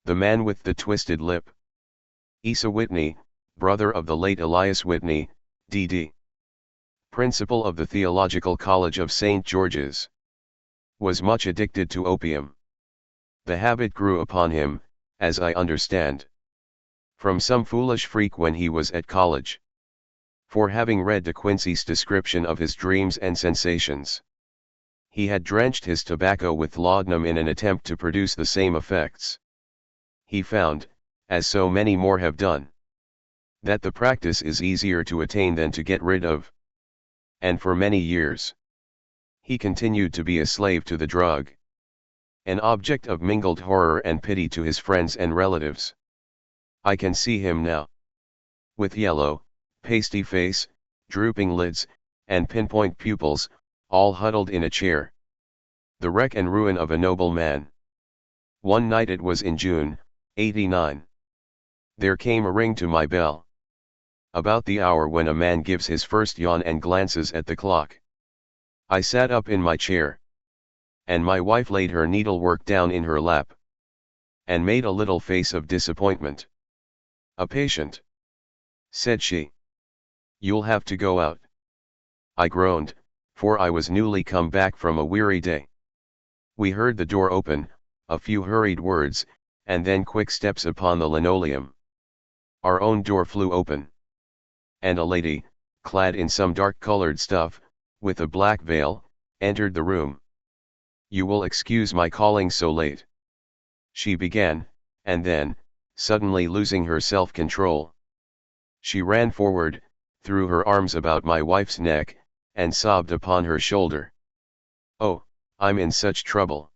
The Man with the Twisted Lip. Asa Whitney, brother of the late Elias Whitney, D.D. Principal of the Theological College of St. George's, was much addicted to opium. The habit grew upon him, as I understand, from some foolish freak when he was at college. For having read De Quincey's description of his dreams and sensations, he had drenched his tobacco with laudanum in an attempt to produce the same effects. He found, as so many more have done, that the practice is easier to attain than to get rid of. And for many years, he continued to be a slave to the drug, an object of mingled horror and pity to his friends and relatives. I can see him now, with yellow, pasty face, drooping lids, and pinpoint pupils, all huddled in a chair. The wreck and ruin of a noble man. One night, it was in June, '89. There came a ring to my bell. About the hour when a man gives his first yawn and glances at the clock. I sat up in my chair, and my wife laid her needlework down in her lap, and made a little face of disappointment. "A patient," said she. "You'll have to go out." I groaned, for I was newly come back from a weary day. We heard the door open, a few hurried words, and then quick steps upon the linoleum. Our own door flew open, and a lady, clad in some dark-colored stuff, with a black veil, entered the room. "You will excuse my calling so late," she began, and then, suddenly losing her self-control, she ran forward, threw her arms about my wife's neck, and sobbed upon her shoulder. "Oh, I'm in such trouble,"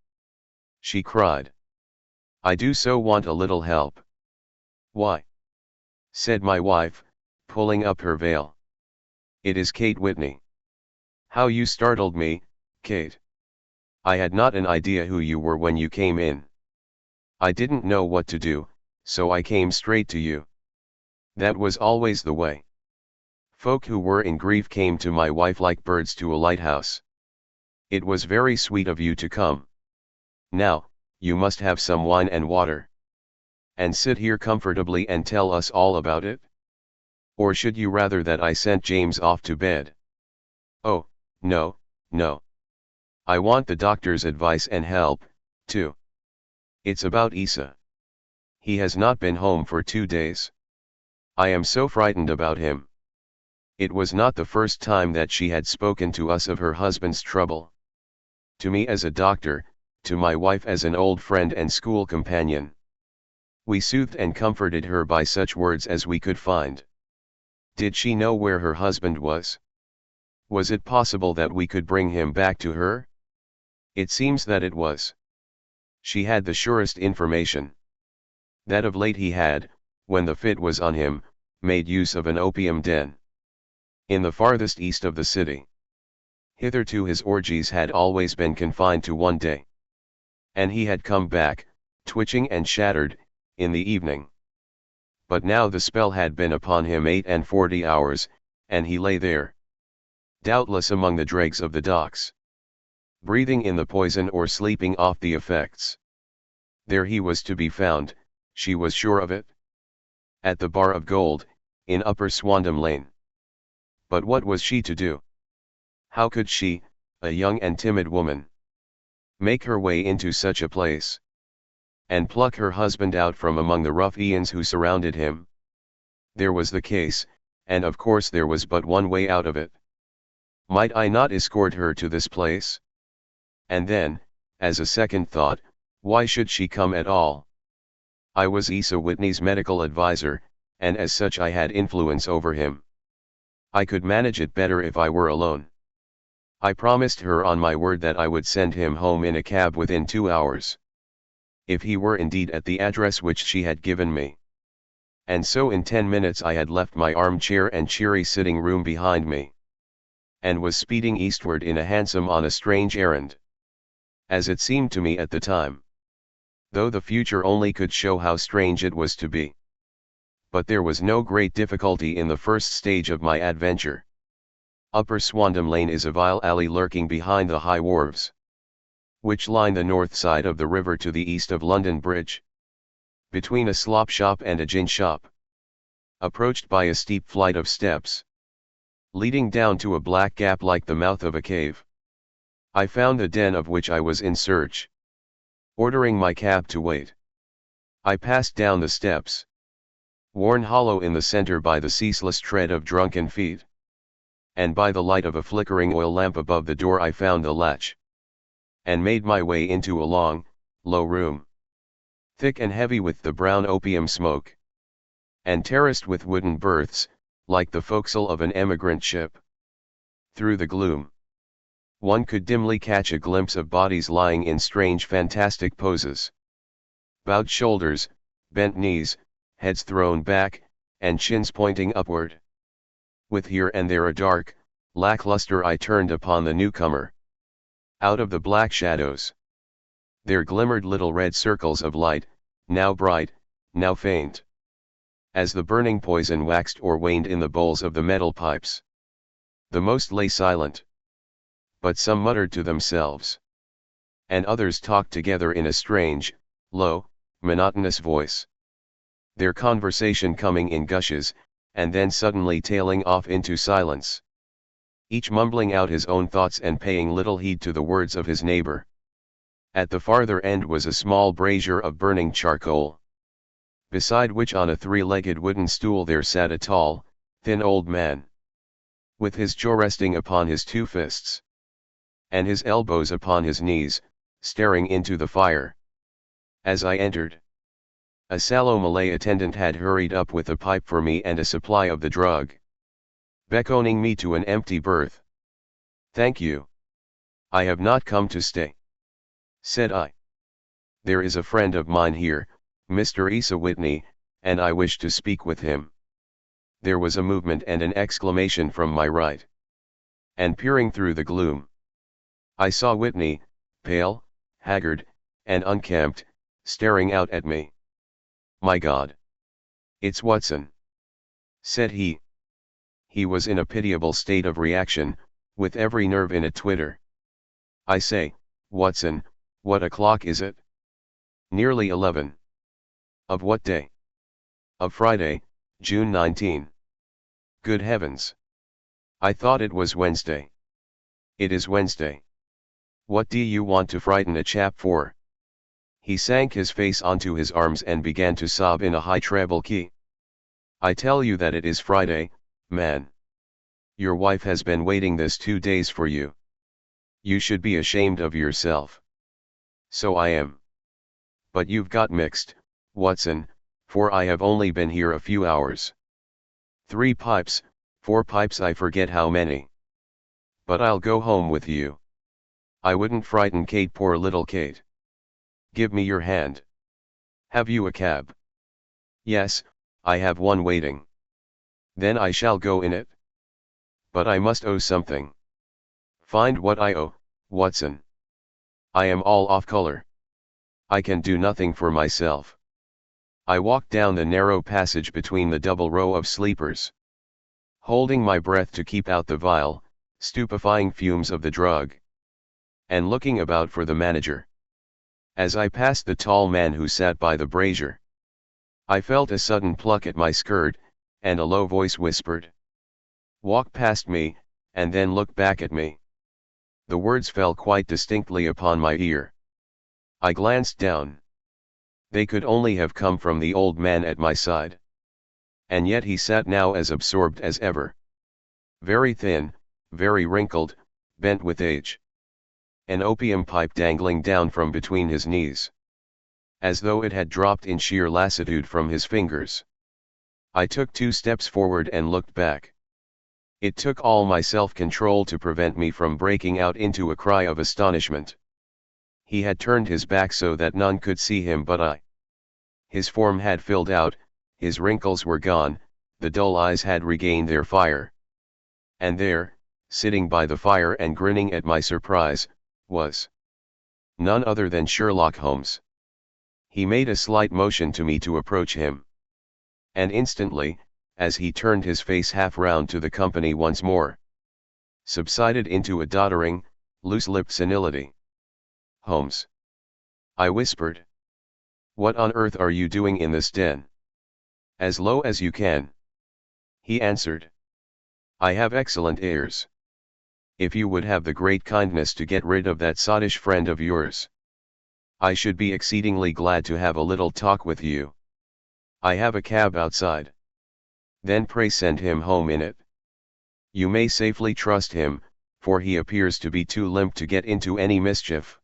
she cried. "I do so want a little help." "Why?" said my wife, pulling up her veil. "It is Kate Whitney." "How you startled me, Kate. I had not an idea who you were when you came in. I didn't know what to do, so I came straight to you." That was always the way. Folk who were in grief came to my wife like birds to a lighthouse. "It was very sweet of you to come. Now, you must have some wine and water, and sit here comfortably and tell us all about it. Or should you rather that I sent James off to bed?" "Oh, no, no. I want the doctor's advice and help, too. It's about Asa. He has not been home for 2 days. I am so frightened about him." It was not the first time that she had spoken to us of her husband's trouble. To me as a doctor, to my wife as an old friend and school companion. We soothed and comforted her by such words as we could find. Did she know where her husband was? Was it possible that we could bring him back to her? It seems that it was. She had the surest information. That of late he had, when the fit was on him, made use of an opium den in the farthest east of the city. Hitherto his orgies had always been confined to one day. And he had come back, twitching and shattered, in the evening. But now the spell had been upon him 48 hours, and he lay there, doubtless among the dregs of the docks, breathing in the poison or sleeping off the effects. There he was to be found, she was sure of it. At the Bar of Gold, in Upper Swandam Lane. But what was she to do? How could she, a young and timid woman, make her way into such a place, and pluck her husband out from among the ruffians who surrounded him? There was the case, and of course there was but one way out of it. Might I not escort her to this place? And then, as a second thought, why should she come at all? I was Asa Whitney's medical advisor, and as such I had influence over him. I could manage it better if I were alone. I promised her on my word that I would send him home in a cab within 2 hours. If he were indeed at the address which she had given me. And so in 10 minutes I had left my armchair and cheery sitting room behind me, and was speeding eastward in a hansom on a strange errand. As it seemed to me at the time. Though the future only could show how strange it was to be. But there was no great difficulty in the first stage of my adventure. Upper Swandam Lane is a vile alley lurking behind the high wharves, which line the north side of the river to the east of London Bridge. between a slop shop and a gin shop. Approached by a steep flight of steps, leading down to a black gap like the mouth of a cave. I found the den of which I was in search. Ordering my cab to wait, I passed down the steps, worn hollow in the center by the ceaseless tread of drunken feet. And by the light of a flickering oil lamp above the door I found the latch, and made my way into a long, low room, thick and heavy with the brown opium smoke, and terraced with wooden berths, like the forecastle of an emigrant ship. Through the gloom, one could dimly catch a glimpse of bodies lying in strange fantastic poses. Bowed shoulders, bent knees, heads thrown back, and chins pointing upward. With here and there a dark, lackluster eye turned upon the newcomer. Out of the black shadows, there glimmered little red circles of light, now bright, now faint, as the burning poison waxed or waned in the bowls of the metal pipes. The most lay silent, but some muttered to themselves, and others talked together in a strange, low, monotonous voice, their conversation coming in gushes, and then suddenly tailing off into silence, each mumbling out his own thoughts and paying little heed to the words of his neighbor. At the farther end was a small brazier of burning charcoal, beside which on a three-legged wooden stool there sat a tall, thin old man, with his jaw resting upon his two fists, and his elbows upon his knees, staring into the fire. As I entered, a sallow Malay attendant had hurried up with a pipe for me and a supply of the drug, beckoning me to an empty berth. "Thank you. I have not come to stay," said I. "There is a friend of mine here, Mr. Asa Whitney, and I wish to speak with him." There was a movement and an exclamation from my right, and peering through the gloom, I saw Whitney, pale, haggard, and unkempt, staring out at me. "My God! It's Watson," said he. He was in a pitiable state of reaction, with every nerve in a twitter. "I say, Watson, what o'clock is it?" "Nearly 11. "Of what day?" "Of Friday, June 19. "Good heavens! I thought it was Wednesday." "It is Wednesday. What do you want to frighten a chap for?" He sank his face onto his arms and began to sob in a high treble key. "I tell you that it is Friday, man. Your wife has been waiting this 2 days for you. You should be ashamed of yourself." "So I am. But you've got mixed, Watson, for I have only been here a few hours. 3 pipes, 4 pipes, I forget how many. But I'll go home with you. I wouldn't frighten Kate, poor little Kate. Give me your hand." "Have you a cab?" "Yes, I have one waiting." "Then I shall go in it." "But I must owe something." "Find what I owe, Watson." "I am all off color. I can do nothing for myself." I walked down the narrow passage between the double row of sleepers, holding my breath to keep out the vile, stupefying fumes of the drug, and looking about for the manager. As I passed the tall man who sat by the brazier, I felt a sudden pluck at my skirt, and a low voice whispered, "Walk past me, and then look back at me." The words fell quite distinctly upon my ear. I glanced down. They could only have come from the old man at my side. And yet he sat now as absorbed as ever. Very thin, very wrinkled, bent with age. An opium pipe dangling down from between his knees, as though it had dropped in sheer lassitude from his fingers. I took 2 steps forward and looked back. It took all my self-control to prevent me from breaking out into a cry of astonishment. He had turned his back so that none could see him but I. His form had filled out, his wrinkles were gone, the dull eyes had regained their fire. And there, sitting by the fire and grinning at my surprise, was none other than Sherlock Holmes. He made a slight motion to me to approach him. And instantly, as he turned his face half round to the company once more, subsided into a doddering, loose-lipped senility. "Holmes," I whispered. "What on earth are you doing in this den?" "As low as you can," he answered. "I have excellent airs. If you would have the great kindness to get rid of that sottish friend of yours, I should be exceedingly glad to have a little talk with you. I have a cab outside. Then pray send him home in it. You may safely trust him, for he appears to be too limp to get into any mischief.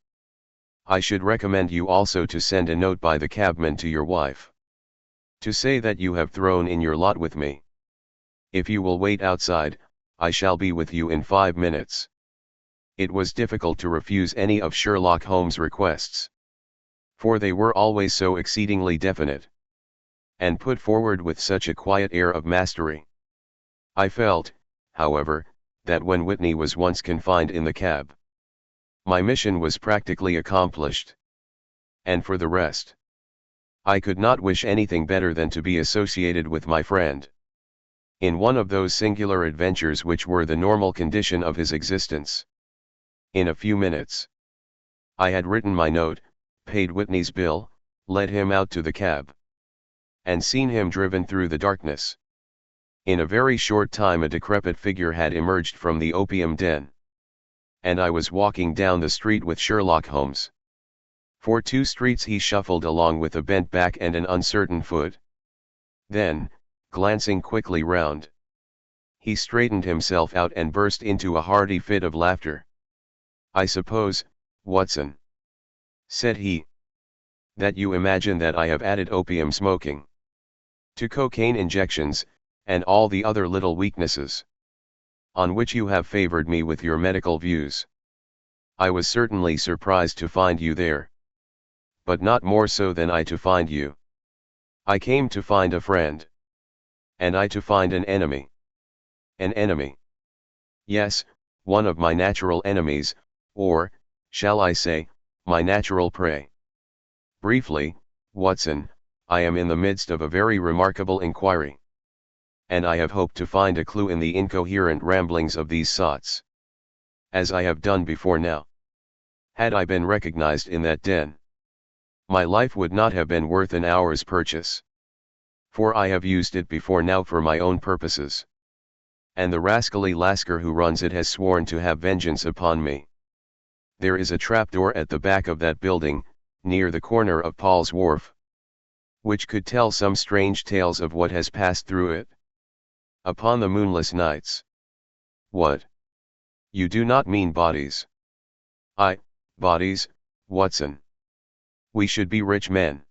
I should recommend you also to send a note by the cabman to your wife, to say that you have thrown in your lot with me. If you will wait outside, I shall be with you in 5 minutes." It was difficult to refuse any of Sherlock Holmes' requests, for they were always so exceedingly definite, and put forward with such a quiet air of mastery. I felt, however, that when Whitney was once confined in the cab, my mission was practically accomplished. And for the rest, I could not wish anything better than to be associated with my friend in one of those singular adventures which were the normal condition of his existence. In a few minutes, I had written my note, paid Whitney's bill, led him out to the cab, and seen him driven through the darkness. In a very short time a decrepit figure had emerged from the opium den, and I was walking down the street with Sherlock Holmes. For 2 streets he shuffled along with a bent back and an uncertain foot. Then, glancing quickly round, he straightened himself out and burst into a hearty fit of laughter. "I suppose, Watson," said he, "that you imagine that I have added opium smoking to cocaine injections, and all the other little weaknesses on which you have favored me with your medical views. I was certainly surprised to find you there, but not more so than I to find you. I came to find a friend, and I to find an enemy. An enemy. Yes, one of my natural enemies, or, shall I say, my natural prey. Briefly, Watson, I am in the midst of a very remarkable inquiry, and I have hoped to find a clue in the incoherent ramblings of these sots, as I have done before now. Had I been recognized in that den, my life would not have been worth an hour's purchase, for I have used it before now for my own purposes, and the rascally lascar who runs it has sworn to have vengeance upon me. There is a trapdoor at the back of that building, near the corner of Paul's Wharf, which could tell some strange tales of what has passed through it upon the moonless nights. What? You do not mean bodies? Bodies, Watson. We should be rich men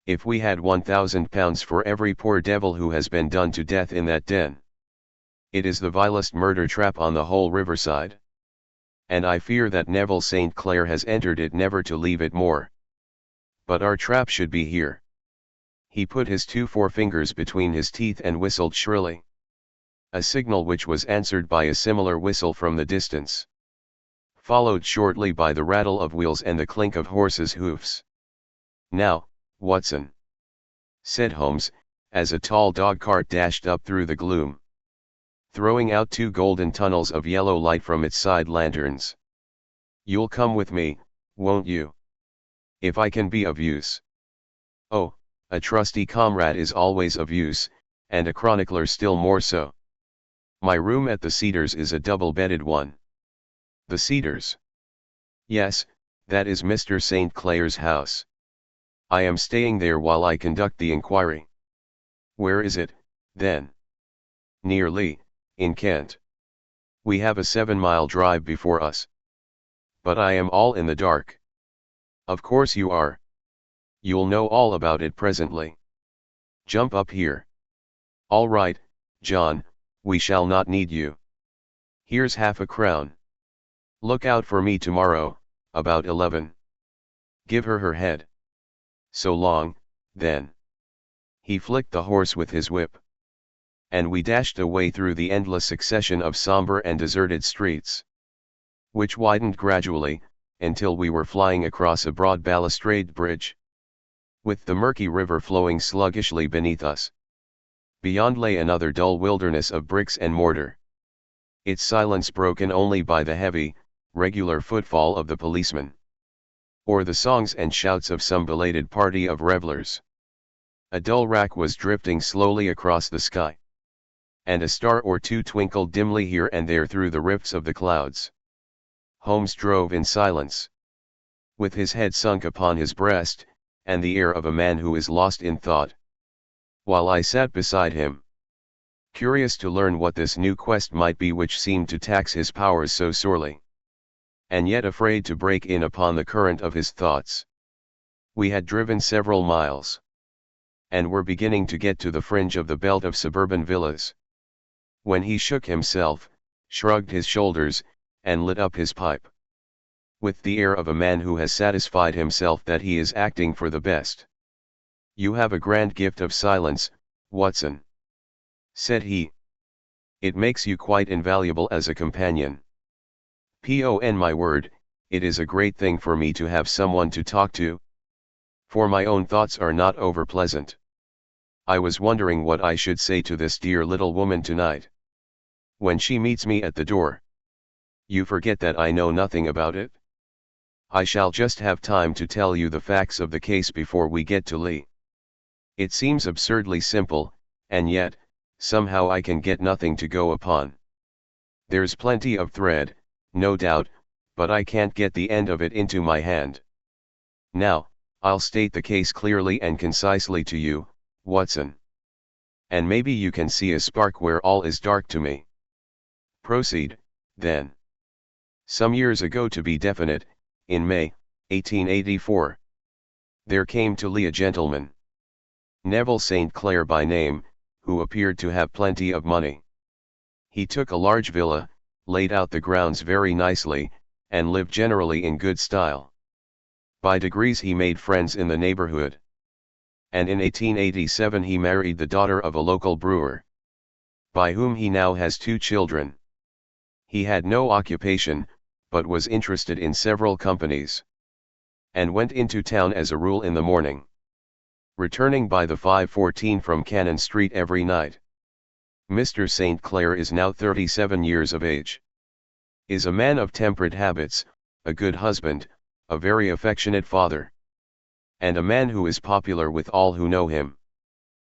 if we had £1,000 for every poor devil who has been done to death in that den. It is the vilest murder trap on the whole riverside, and I fear that Neville St. Clair has entered it never to leave it more. But our trap should be here." He put his 2 forefingers between his teeth and whistled shrilly, a signal which was answered by a similar whistle from the distance, followed shortly by the rattle of wheels and the clink of horses' hoofs. "Now, Watson," said Holmes, as a tall dog-cart dashed up through the gloom, throwing out 2 golden tunnels of yellow light from its side lanterns. "You'll come with me, won't you? If I can be of use." "Oh, a trusty comrade is always of use, and a chronicler still more so. My room at the Cedars is a double-bedded one." "The Cedars?" "Yes, that is Mr. St. Clair's house. I am staying there while I conduct the inquiry." "Where is it, then?" "Near Lee, in Kent. We have a 7-mile drive before us." "But I am all in the dark." "Of course you are. You'll know all about it presently. Jump up here." "All right, John, we shall not need you. Here's half a crown. Look out for me tomorrow, about 11. Give her her head. So long, then." He flicked the horse with his whip, and we dashed away through the endless succession of somber and deserted streets, which widened gradually, until we were flying across a broad balustrade bridge, with the murky river flowing sluggishly beneath us. Beyond lay another dull wilderness of bricks and mortar, its silence broken only by the heavy, regular footfall of the policeman. or the songs and shouts of some belated party of revelers. A dull rack was drifting slowly across the sky, and a star or two twinkled dimly here and there through the rifts of the clouds. Holmes drove in silence, with his head sunk upon his breast, and the air of a man who is lost in thought, while I sat beside him, curious to learn what this new quest might be which seemed to tax his powers so sorely, and yet afraid to break in upon the current of his thoughts. We had driven several miles, and were beginning to get to the fringe of the belt of suburban villas, when he shook himself, shrugged his shoulders, and lit up his pipe, with the air of a man who has satisfied himself that he is acting for the best. "You have a grand gift of silence, Watson," said he. "It makes you quite invaluable as a companion. Pon my word, it is a great thing for me to have someone to talk to, for my own thoughts are not over pleasant. I was wondering what I should say to this dear little woman tonight, when she meets me at the door. You forget that I know nothing about it? I shall just have time to tell you the facts of the case before we get to Lee. It seems absurdly simple, and yet, somehow I can get nothing to go upon. There's plenty of thread, no doubt, but I can't get the end of it into my hand. Now, I'll state the case clearly and concisely to you, Watson, and maybe you can see a spark where all is dark to me. Proceed, then. Some years ago, to be definite, in May, 1884, there came to Lee a gentleman, Neville St. Clair by name, who appeared to have plenty of money. He took a large villa, laid out the grounds very nicely, and lived generally in good style. By degrees he made friends in the neighborhood, and in 1887 he married the daughter of a local brewer, by whom he now has 2 children. He had no occupation, but was interested in several companies, and went into town as a rule in the morning, returning by the 5:14 from Cannon Street every night. Mr. St. Clair is now 37 years of age, is a man of temperate habits, a good husband, a very affectionate father, and a man who is popular with all who know him.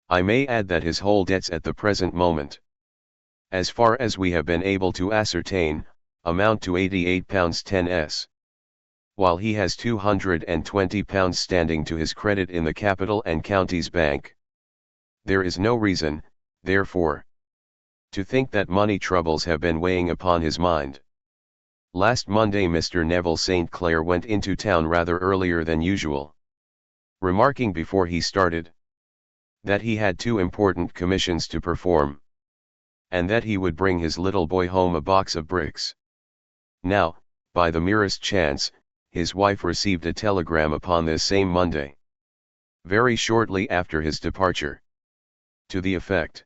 I may add that his whole debts at the present moment, as far as we have been able to ascertain, amount to £88 10s, while he has £220 standing to his credit in the Capital and Counties Bank. There is no reason, therefore, to think that money troubles have been weighing upon his mind. Last Monday Mr. Neville St. Clair went into town rather earlier than usual, remarking before he started, that he had 2 important commissions to perform, and that he would bring his little boy home a box of bricks. Now, by the merest chance, his wife received a telegram upon this same Monday, very shortly after his departure, to the effect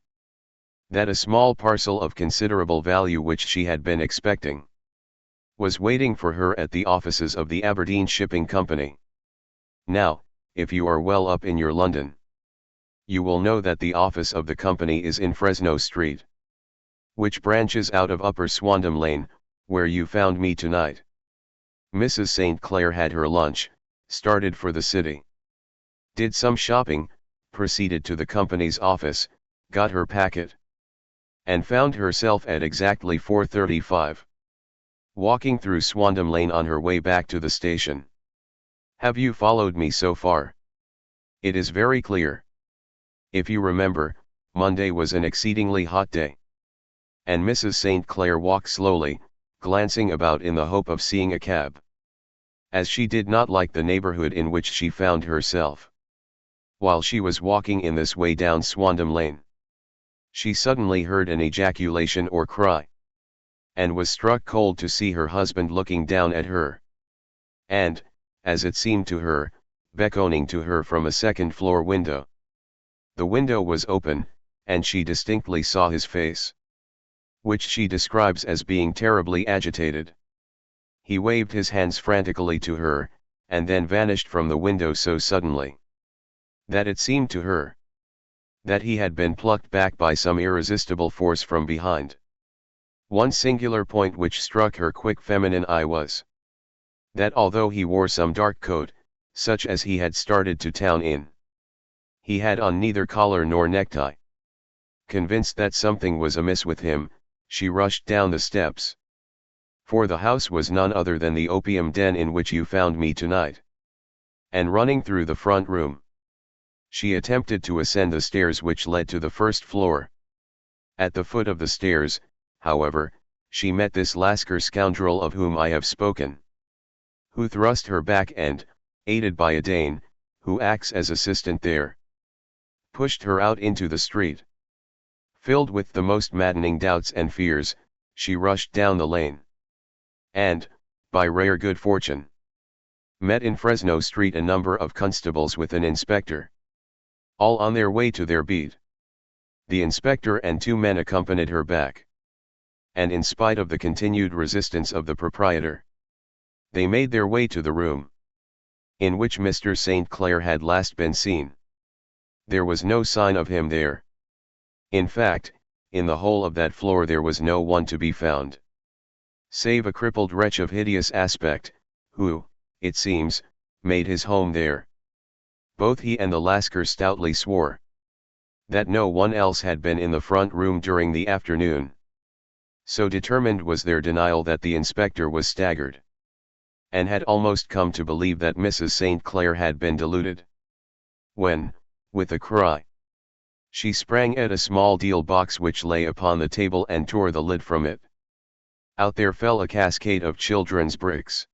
that a small parcel of considerable value which she had been expecting was waiting for her at the offices of the Aberdeen Shipping Company. Now, if you are well up in your London, you will know that the office of the company is in Fresno Street, which branches out of Upper Swandam Lane, where you found me tonight. Mrs. St. Clair had her lunch, started for the city, did some shopping, proceeded to the company's office, got her packet, and found herself at exactly 4:35, walking through Swandam Lane on her way back to the station. Have you followed me so far? It is very clear. If you remember, Monday was an exceedingly hot day, and Mrs. St. Clair walked slowly, glancing about in the hope of seeing a cab, as she did not like the neighborhood in which she found herself. While she was walking in this way down Swandam Lane, she suddenly heard an ejaculation or cry, and was struck cold to see her husband looking down at her, and, as it seemed to her, beckoning to her from a second-floor window. The window was open, and she distinctly saw his face, which she describes as being terribly agitated. He waved his hands frantically to her, and then vanished from the window so suddenly, that it seemed to her that he had been plucked back by some irresistible force from behind. One singular point which struck her quick feminine eye was That although he wore some dark coat, such as he had started to town in, he had on neither collar nor necktie. Convinced that something was amiss with him, she rushed down the steps. For the house was none other than the opium den in which you found me tonight. And running through the front room, she attempted to ascend the stairs which led to the first floor. At the foot of the stairs, however, she met this Lascar scoundrel of whom I have spoken, who thrust her back and, aided by a Dane, who acts as assistant there, pushed her out into the street. Filled with the most maddening doubts and fears, she rushed down the lane. And, by rare good fortune, met in Fresno Street a number of constables with an inspector, all on their way to their beat. The inspector and 2 men accompanied her back. And in spite of the continued resistance of the proprietor, they made their way to the room in which Mr. St. Clair had last been seen. There was no sign of him there. In fact, in the whole of that floor there was no one to be found, save a crippled wretch of hideous aspect, who, it seems, made his home there. Both he and the Lascar stoutly swore that no one else had been in the front room during the afternoon. So determined was their denial that the inspector was staggered, and had almost come to believe that Mrs. St. Clair had been deluded, when, with a cry, she sprang at a small deal box which lay upon the table and tore the lid from it. Out there fell a cascade of children's bricks.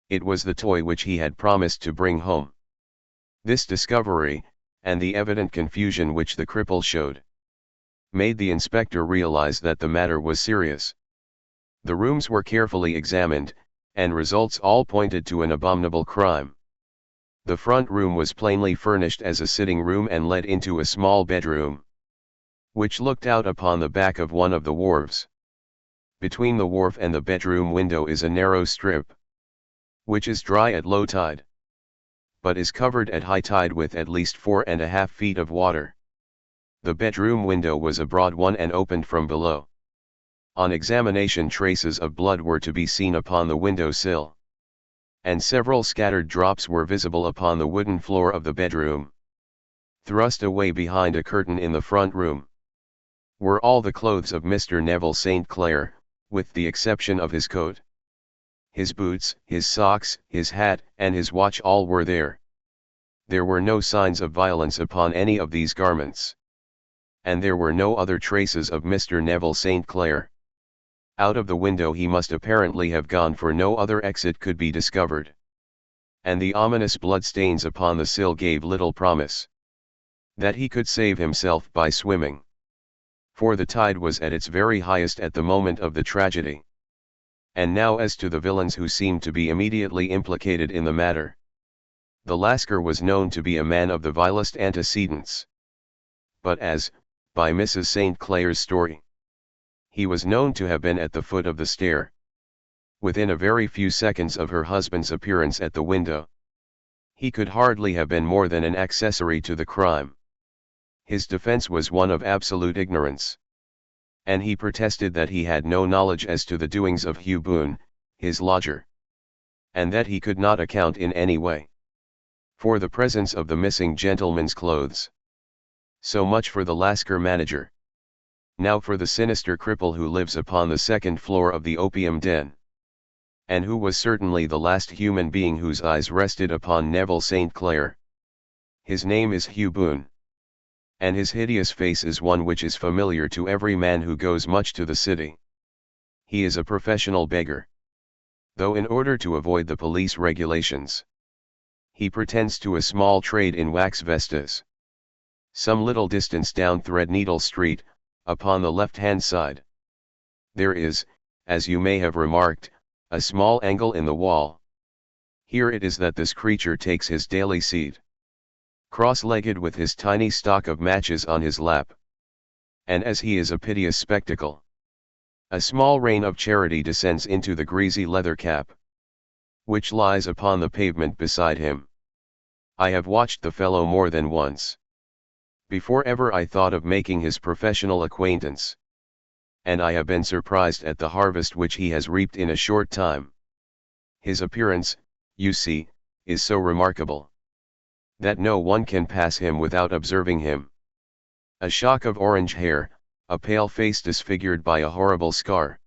It was the toy which he had promised to bring home. This discovery, and the evident confusion which the cripple showed, made the inspector realize that the matter was serious. The rooms were carefully examined, and results all pointed to an abominable crime. The front room was plainly furnished as a sitting room and led into a small bedroom, which looked out upon the back of one of the wharves. Between the wharf and the bedroom window is a narrow strip, which is dry at low tide, but is covered at high tide with at least 4.5 feet of water. The bedroom window was a broad one and opened from below. On examination, traces of blood were to be seen upon the window sill, and several scattered drops were visible upon the wooden floor of the bedroom. Thrust away behind a curtain in the front room were all the clothes of Mr. Neville St. Clair, with the exception of his coat. His boots, his socks, his hat, and his watch all were there. There were no signs of violence upon any of these garments, and there were no other traces of Mr. Neville St. Clair. Out of the window he must apparently have gone, for no other exit could be discovered. And the ominous bloodstains upon the sill gave little promise that he could save himself by swimming, for the tide was at its very highest at the moment of the tragedy. And now as to the villains who seemed to be immediately implicated in the matter. The Lascar was known to be a man of the vilest antecedents. But as, by Mrs. St. Clair's story, he was known to have been at the foot of the stair, within a very few seconds of her husband's appearance at the window, he could hardly have been more than an accessory to the crime. His defense was one of absolute ignorance, and he protested that he had no knowledge as to the doings of Hugh Boone, his lodger, and that he could not account in any way for the presence of the missing gentleman's clothes. So much for the Lascar manager. Now for the sinister cripple who lives upon the second floor of the opium den, and who was certainly the last human being whose eyes rested upon Neville St. Clair. His name is Hugh Boone, and his hideous face is one which is familiar to every man who goes much to the city. He is a professional beggar, though in order to avoid the police regulations, he pretends to a small trade in wax vestas. Some little distance down Threadneedle Street, upon the left-hand side, there is, as you may have remarked, a small angle in the wall. Here it is that this creature takes his daily seat, cross-legged with his tiny stock of matches on his lap. And as he is a piteous spectacle, a small rain of charity descends into the greasy leather cap, which lies upon the pavement beside him. I have watched the fellow more than once, before ever I thought of making his professional acquaintance, and I have been surprised at the harvest which he has reaped in a short time. His appearance, you see, is so remarkable that no one can pass him without observing him. A shock of orange hair, a pale face disfigured by a horrible scar,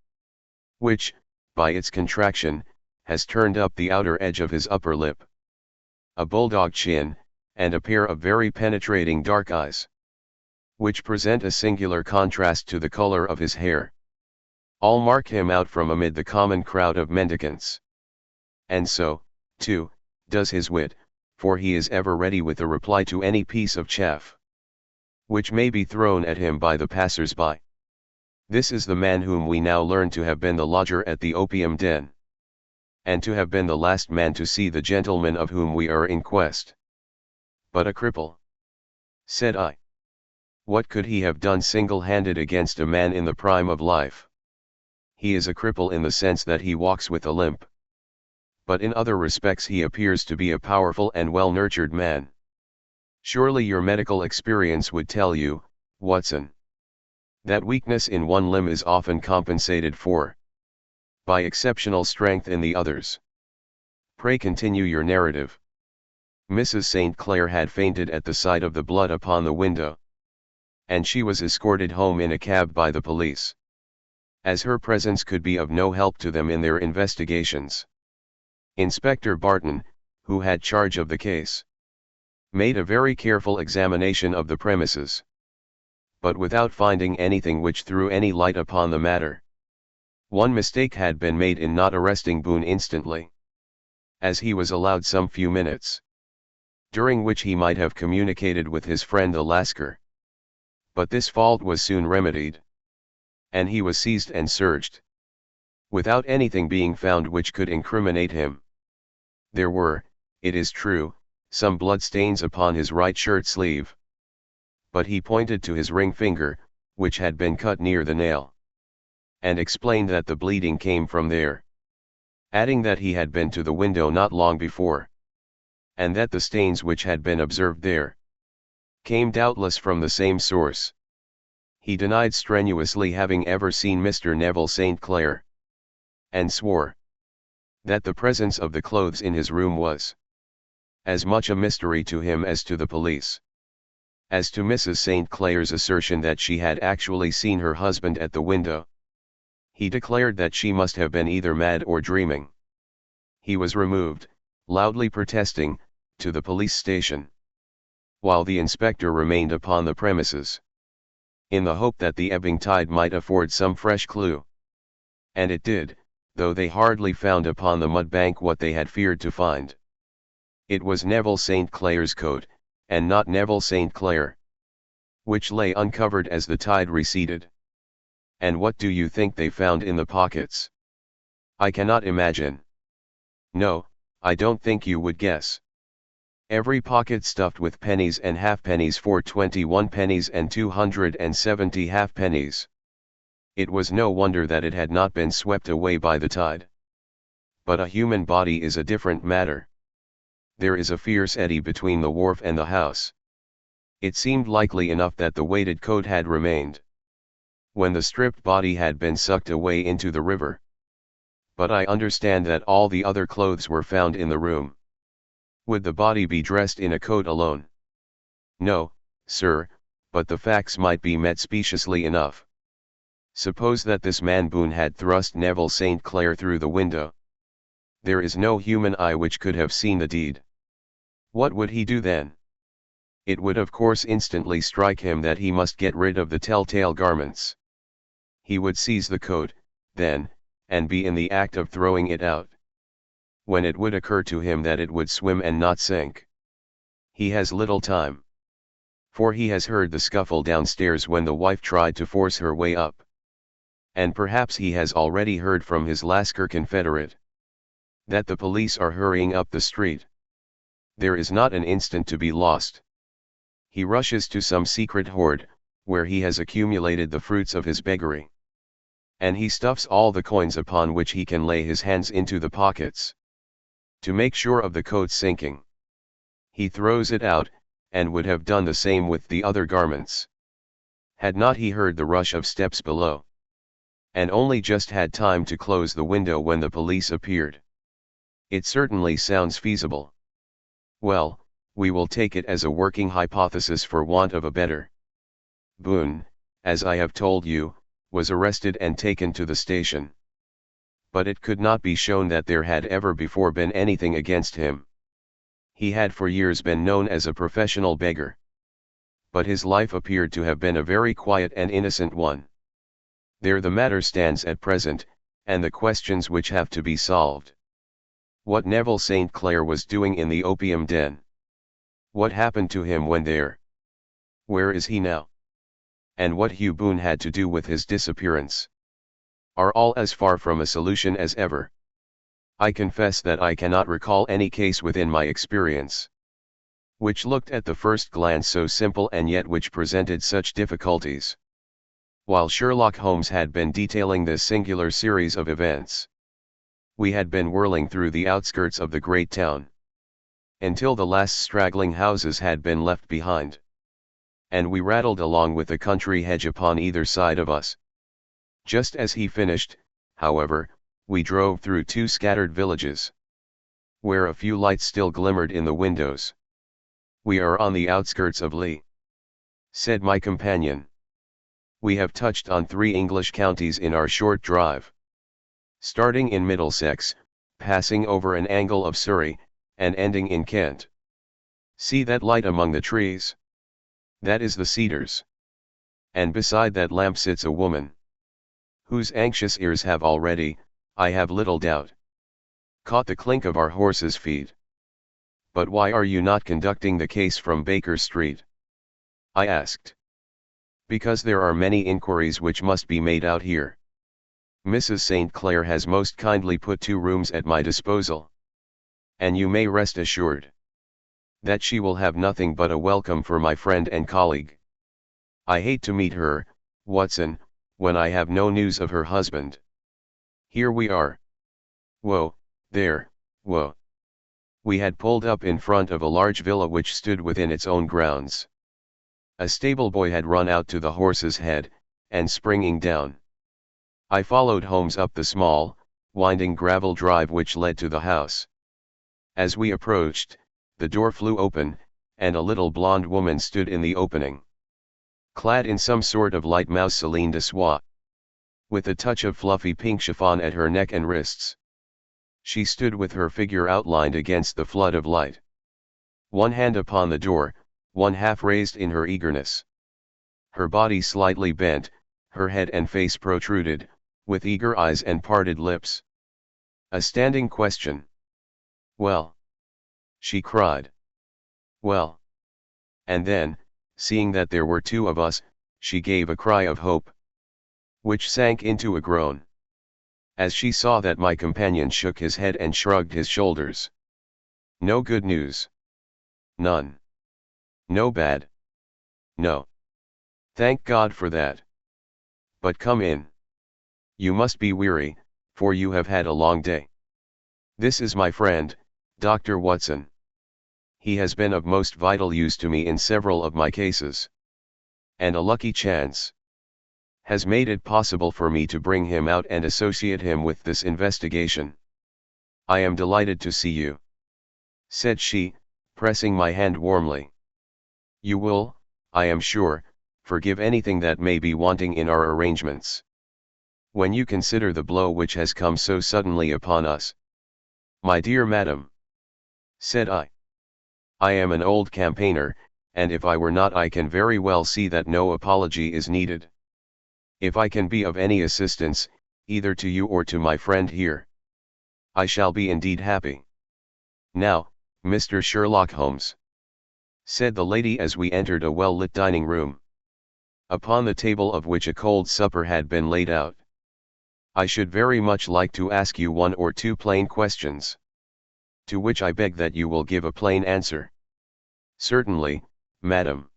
which, by its contraction, has turned up the outer edge of his upper lip. A bulldog chin, and a pair of very penetrating dark eyes, which present a singular contrast to the color of his hair. All mark him out from amid the common crowd of mendicants. And so, too, does his wit, for he is ever ready with a reply to any piece of chaff which may be thrown at him by the passers-by. This is the man whom we now learn to have been the lodger at the opium den, and to have been the last man to see the gentleman of whom we are in quest. But a cripple, said I. What could he have done single-handed against a man in the prime of life? He is a cripple in the sense that he walks with a limp. But in other respects he appears to be a powerful and well-nurtured man. Surely your medical experience would tell you, Watson, that weakness in one limb is often compensated for by exceptional strength in the others. Pray continue your narrative. Mrs. St. Clair had fainted at the sight of the blood upon the window, and she was escorted home in a cab by the police, as her presence could be of no help to them in their investigations. Inspector Barton, who had charge of the case, made a very careful examination of the premises, but without finding anything which threw any light upon the matter. One mistake had been made in not arresting Boone instantly, as he was allowed some few minutes, during which he might have communicated with his friend the Lascar. But this fault was soon remedied, and he was seized and searched, without anything being found which could incriminate him. There were, it is true, some blood stains upon his right shirt sleeve, but he pointed to his ring finger, which had been cut near the nail, and explained that the bleeding came from there, adding that he had been to the window not long before, and that the stains which had been observed there came doubtless from the same source. He denied strenuously having ever seen Mr. Neville St. Clair, and swore that the presence of the clothes in his room was as much a mystery to him as to the police. As to Mrs. St. Clair's assertion that she had actually seen her husband at the window, he declared that she must have been either mad or dreaming. He was removed, loudly protesting, to the police station, while the inspector remained upon the premises, in the hope that the ebbing tide might afford some fresh clue. And it did, though they hardly found upon the mud bank what they had feared to find. It was Neville St. Clair's coat, and not Neville St. Clair, which lay uncovered as the tide receded. And what do you think they found in the pockets? I cannot imagine. No, I don't think you would guess. Every pocket stuffed with pennies and halfpennies for 21 pennies and 270 halfpennies. It was no wonder that it had not been swept away by the tide. But a human body is a different matter. There is a fierce eddy between the wharf and the house. It seemed likely enough that the weighted coat had remained when the stripped body had been sucked away into the river. But I understand that all the other clothes were found in the room. Would the body be dressed in a coat alone? No, sir, but the facts might be met speciously enough. Suppose that this man Boone had thrust Neville St. Clair through the window. There is no human eye which could have seen the deed. What would he do then? It would of course instantly strike him that he must get rid of the telltale garments. He would seize the coat, then, and be in the act of throwing it out, when it would occur to him that it would swim and not sink. He has little time, for he has heard the scuffle downstairs when the wife tried to force her way up, and perhaps he has already heard from his Lascar confederate that the police are hurrying up the street. There is not an instant to be lost. He rushes to some secret hoard, where he has accumulated the fruits of his beggary, and he stuffs all the coins upon which he can lay his hands into the pockets, to make sure of the coat sinking. He throws it out, and would have done the same with the other garments, had not he heard the rush of steps below, and only just had time to close the window when the police appeared. It certainly sounds feasible. Well, we will take it as a working hypothesis for want of a better. Boone, as I have told you, was arrested and taken to the station. But it could not be shown that there had ever before been anything against him. He had for years been known as a professional beggar. But his life appeared to have been a very quiet and innocent one. There the matter stands at present, and the questions which have to be solved. What Neville St. Clair was doing in the opium den? What happened to him when there? Where is he now? And what Hugh Boone had to do with his disappearance? Are all as far from a solution as ever. I confess that I cannot recall any case within my experience which looked at the first glance so simple and yet which presented such difficulties. While Sherlock Holmes had been detailing this singular series of events, we had been whirling through the outskirts of the great town, until the last straggling houses had been left behind, and we rattled along with the country hedge upon either side of us. Just as he finished, however, we drove through two scattered villages, where a few lights still glimmered in the windows. "We are on the outskirts of Lee," said my companion. "We have touched on 3 English counties in our short drive. Starting in Middlesex, passing over an angle of Surrey, and ending in Kent. See that light among the trees? That is the Cedars. And beside that lamp sits a woman, whose anxious ears have already, I have little doubt, caught the clink of our horses' feet. But why are you not conducting the case from Baker Street?" I asked. "Because there are many inquiries which must be made out here. Mrs. St. Clair has most kindly put 2 rooms at my disposal. And you may rest assured that she will have nothing but a welcome for my friend and colleague. I hate to meet her, Watson, when I have no news of her husband. Here we are. Whoa, there, whoa." We had pulled up in front of a large villa which stood within its own grounds. A stable boy had run out to the horse's head, and springing down, I followed Holmes up the small, winding gravel drive which led to the house. As we approached, the door flew open, and a little blonde woman stood in the opening, clad in some sort of light mousseline de soie, with a touch of fluffy pink chiffon at her neck and wrists. She stood with her figure outlined against the flood of light, one hand upon the door, one half raised in her eagerness. Her body slightly bent, her head and face protruded, with eager eyes and parted lips. A standing question. "Well?" she cried. "Well?" And then, seeing that there were 2 of us, she gave a cry of hope, which sank into a groan, as she saw that my companion shook his head and shrugged his shoulders. "No good news?" "None." "No bad?" "No." "Thank God for that. But come in. You must be weary, for you have had a long day. This is my friend, Dr. Watson. He has been of most vital use to me in several of my cases. And a lucky chance has made it possible for me to bring him out and associate him with this investigation. I am delighted to see you," said she, pressing my hand warmly. "You will, I am sure, forgive anything that may be wanting in our arrangements, when you consider the blow which has come so suddenly upon us." "My dear madam," said I, "I am an old campaigner, and if I were not I can very well see that no apology is needed. If I can be of any assistance, either to you or to my friend here, I shall be indeed happy. Now, Mr. Sherlock Holmes," said the lady as we entered a well-lit dining room, upon the table of which a cold supper had been laid out, "I should very much like to ask you 1 or 2 plain questions, to which I beg that you will give a plain answer." "Certainly, madam.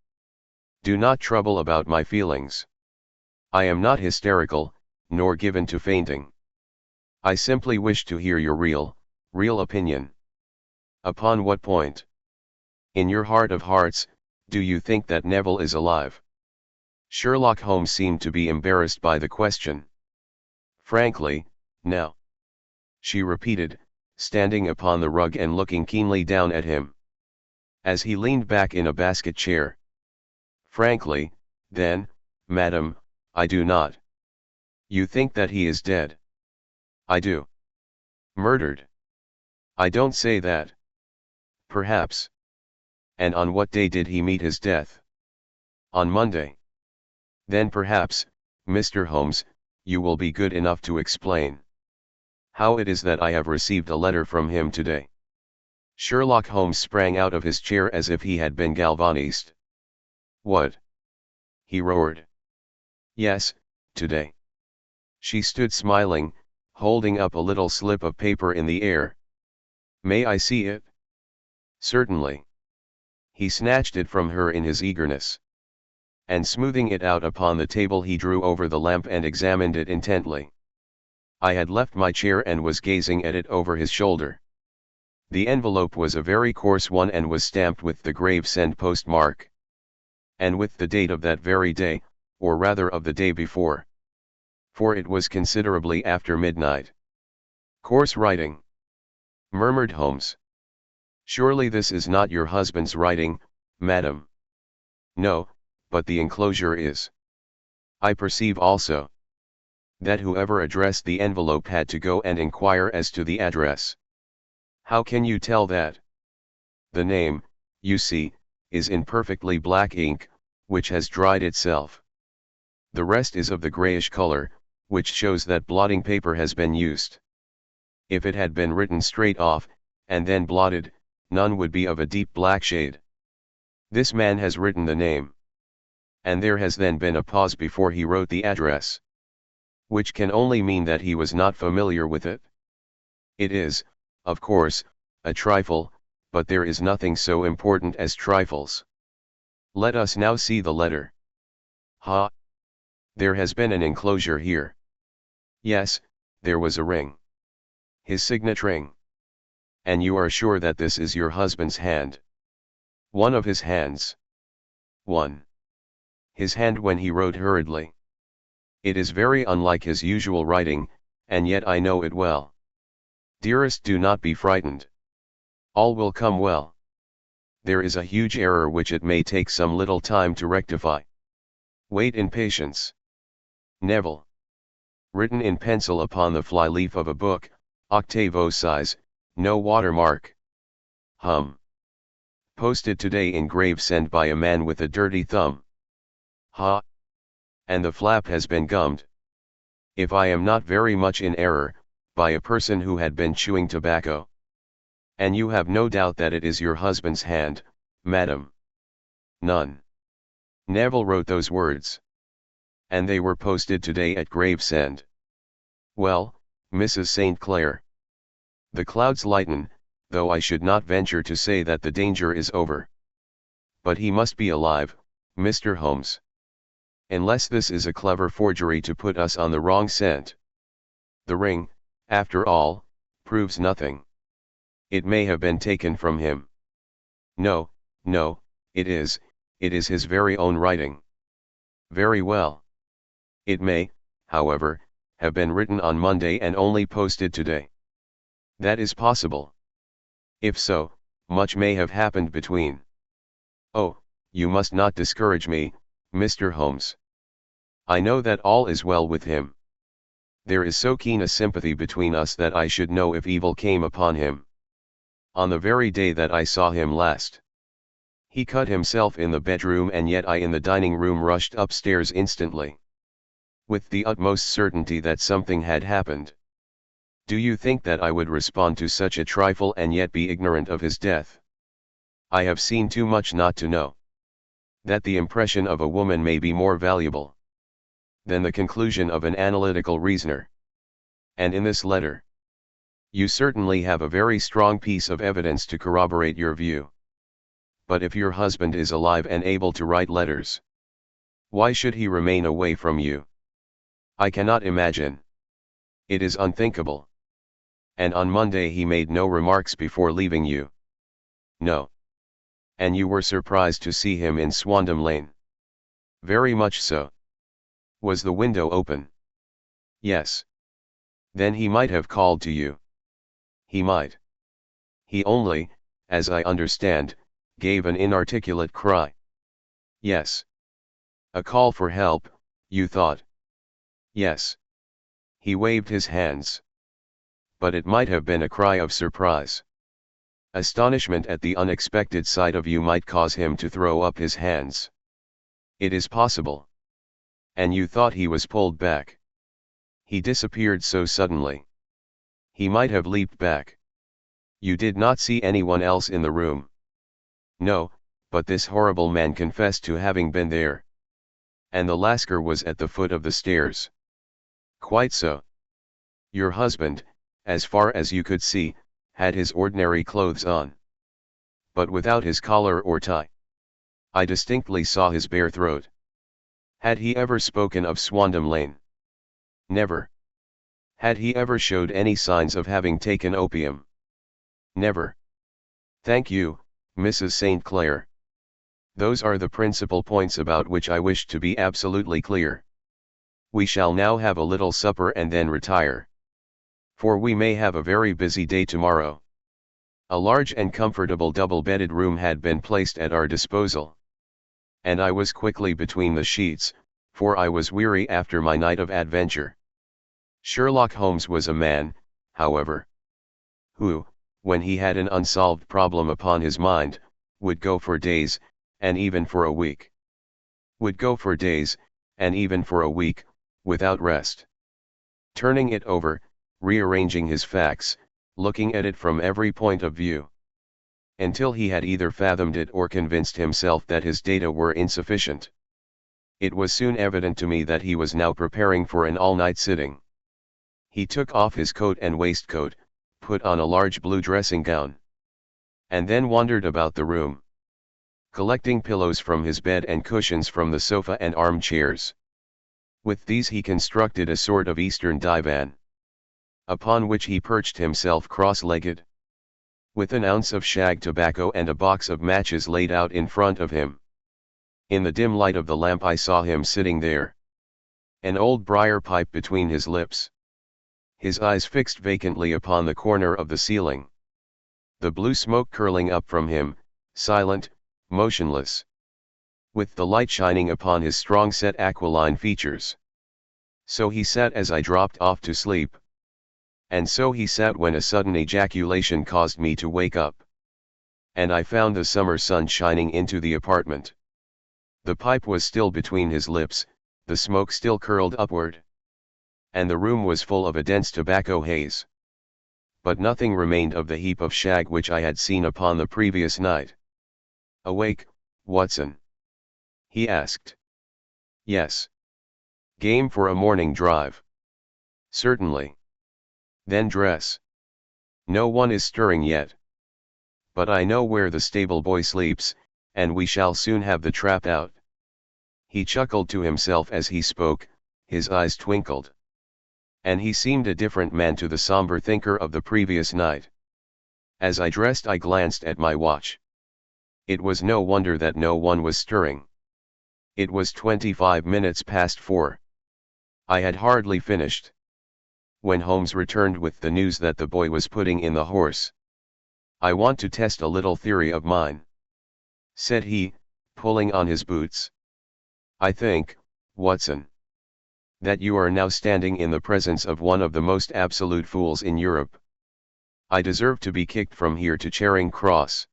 Do not trouble about my feelings. I am not hysterical, nor given to fainting. I simply wish to hear your real opinion." "Upon what point? In your heart of hearts, do you think that Neville is alive?" Sherlock Holmes seemed to be embarrassed by the question. "Frankly, now," she repeated, standing upon the rug and looking keenly down at him, as he leaned back in a basket chair. "Frankly, then, madam, I do not." "You think that he is dead?" "I do." "Murdered?" "I don't say that." "Perhaps." "And on what day did he meet his death?" "On Monday." "Then perhaps, Mr. Holmes, you will be good enough to explain how it is that I have received a letter from him today." Sherlock Holmes sprang out of his chair as if he had been galvanized. "What?" he roared. "Yes, today." She stood smiling, holding up a little slip of paper in the air. "May I see it?" "Certainly." He snatched it from her in his eagerness, and smoothing it out upon the table he drew over the lamp and examined it intently. I had left my chair and was gazing at it over his shoulder. The envelope was a very coarse one and was stamped with the Gravesend postmark, and with the date of that very day, or rather of the day before, for it was considerably after midnight. "Coarse writing," murmured Holmes. "Surely this is not your husband's writing, madam?" "No, but the enclosure is." "I perceive also that whoever addressed the envelope had to go and inquire as to the address." "How can you tell that?" "The name, you see, is in perfectly black ink, which has dried itself. The rest is of the grayish color, which shows that blotting paper has been used. If it had been written straight off, and then blotted, none would be of a deep black shade. This man has written the name, and there has then been a pause before he wrote the address, which can only mean that he was not familiar with it. It is, of course, a trifle, but there is nothing so important as trifles. Let us now see the letter. Ha! There has been an enclosure here. Yes, there was a ring. His signet ring. And you are sure that this is your husband's hand?" "One of his hands." "One. His hand when he wrote hurriedly. It is very unlike his usual writing, and yet I know it well. Dearest, do not be frightened. All will come well. There is a huge error which it may take some little time to rectify. Wait in patience. Neville." Written in pencil upon the fly-leaf of a book, octavo size, no watermark. Posted today in Gravesend by a man with a dirty thumb. Ha! And the flap has been gummed, if I am not very much in error, by a person who had been chewing tobacco. And you have no doubt that it is your husband's hand, madam?" "None." Neville wrote those words, and they were posted today at Gravesend. "Well, Mrs. St. Clair. The clouds lighten, though I should not venture to say that the danger is over. But he must be alive, Mr. Holmes. Unless this is a clever forgery to put us on the wrong scent. The ring, after all, proves nothing. It may have been taken from him. No, no, it is his very own writing. Very well. It may, however, have been written on Monday and only posted today. That is possible. If so, much may have happened between. Oh, you must not discourage me, Mr. Holmes. I know that all is well with him. There is so keen a sympathy between us that I should know if evil came upon him. On the very day that I saw him last, he cut himself in the bedroom, and yet I in the dining room rushed upstairs instantly, with the utmost certainty that something had happened. Do you think that I would respond to such a trifle and yet be ignorant of his death? I have seen too much not to know that the impression of a woman may be more valuable than the conclusion of an analytical reasoner. And in this letter, you certainly have a very strong piece of evidence to corroborate your view. But if your husband is alive and able to write letters, why should he remain away from you? I cannot imagine. It is unthinkable. And on Monday he made no remarks before leaving you? No. And you were surprised to see him in Swandam Lane? Very much so. Was the window open? Yes. Then he might have called to you. He might. He only, as I understand, gave an inarticulate cry. Yes. A call for help, you thought? Yes. He waved his hands. But it might have been a cry of surprise. Astonishment at the unexpected sight of you might cause him to throw up his hands. It is possible. And you thought he was pulled back. He disappeared so suddenly. He might have leaped back. You did not see anyone else in the room. No, but this horrible man confessed to having been there. And the Lascar was at the foot of the stairs. Quite so. Your husband, as far as you could see, had his ordinary clothes on. But without his collar or tie. I distinctly saw his bare throat. Had he ever spoken of Swandam Lane? Never. Had he ever showed any signs of having taken opium? Never. Thank you, Mrs. St. Clair. Those are the principal points about which I wish to be absolutely clear. We shall now have a little supper and then retire. For we may have a very busy day tomorrow. A large and comfortable double-bedded room had been placed at our disposal. And I was quickly between the sheets, for I was weary after my night of adventure. Sherlock Holmes was a man, however, who, when he had an unsolved problem upon his mind, would go for days, and even for a week. Would go for days, and even for a week, without rest. Turning it over, rearranging his facts, looking at it from every point of view. Until he had either fathomed it or convinced himself that his data were insufficient. It was soon evident to me that he was now preparing for an all-night sitting. He took off his coat and waistcoat, put on a large blue dressing gown, and then wandered about the room, collecting pillows from his bed and cushions from the sofa and armchairs. With these he constructed a sort of Eastern divan, upon which he perched himself cross-legged, with an ounce of shag tobacco and a box of matches laid out in front of him. In the dim light of the lamp I saw him sitting there, an old briar pipe between his lips, his eyes fixed vacantly upon the corner of the ceiling, the blue smoke curling up from him, silent, motionless, with the light shining upon his strong-set aquiline features. So he sat as I dropped off to sleep. And so he sat when a sudden ejaculation caused me to wake up. And I found the summer sun shining into the apartment. The pipe was still between his lips, the smoke still curled upward. And the room was full of a dense tobacco haze. But nothing remained of the heap of shag which I had seen upon the previous night. "Awake, Watson?" he asked. "Yes." "Game for a morning drive?" "Certainly." "Then dress. No one is stirring yet. But I know where the stable boy sleeps, and we shall soon have the trap out." He chuckled to himself as he spoke, his eyes twinkled. And he seemed a different man to the somber thinker of the previous night. As I dressed I glanced at my watch. It was no wonder that no one was stirring. It was 25 minutes past 4. I had hardly finished, when Holmes returned with the news that the boy was putting in the horse. "I want to test a little theory of mine," said he, pulling on his boots. "I think, Watson, that you are now standing in the presence of one of the most absolute fools in Europe. I deserve to be kicked from here to Charing Cross.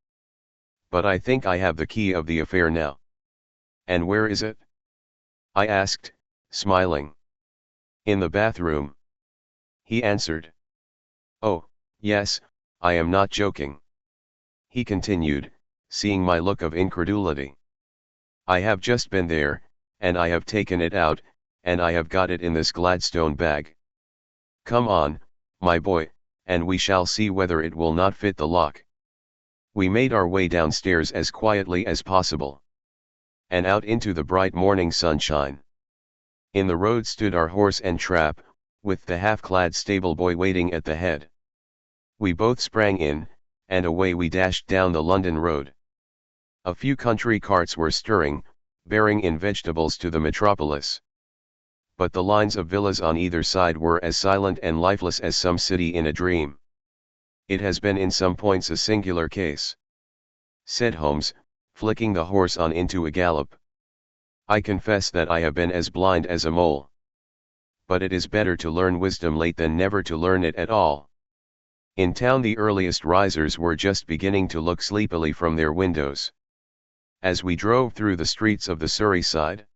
But I think I have the key of the affair now." "And where is it?" I asked, smiling. "In the bathroom," he answered. "Oh, yes, I am not joking," he continued, seeing my look of incredulity. "I have just been there, and I have taken it out, and I have got it in this Gladstone bag. Come on, my boy, and we shall see whether it will not fit the lock." We made our way downstairs as quietly as possible, and out into the bright morning sunshine. In the road stood our horse and trap, with the half-clad stable boy waiting at the head. We both sprang in, and away we dashed down the London road. A few country carts were stirring, bearing in vegetables to the metropolis. But the lines of villas on either side were as silent and lifeless as some city in a dream. It has been in some points a singular case," said Holmes, flicking the horse on into a gallop. "I confess that I have been as blind as a mole. But it is better to learn wisdom late than never to learn it at all." In town the earliest risers were just beginning to look sleepily from their windows. As we drove through the streets of the Surrey side,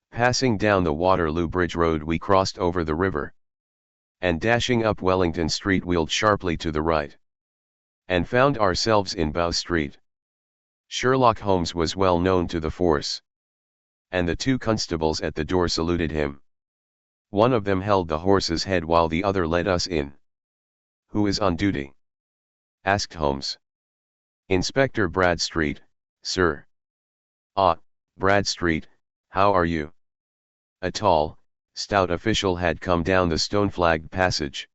passing down the Waterloo Bridge Road, we crossed over the river, and dashing up Wellington Street wheeled sharply to the right, and found ourselves in Bow Street. Sherlock Holmes was well known to the force, and the two constables at the door saluted him. One of them held the horse's head while the other led us in. "Who is on duty?" asked Holmes. "Inspector Bradstreet, sir." "Ah, Bradstreet, how are you?" A tall, stout official had come down the stone-flagged passage,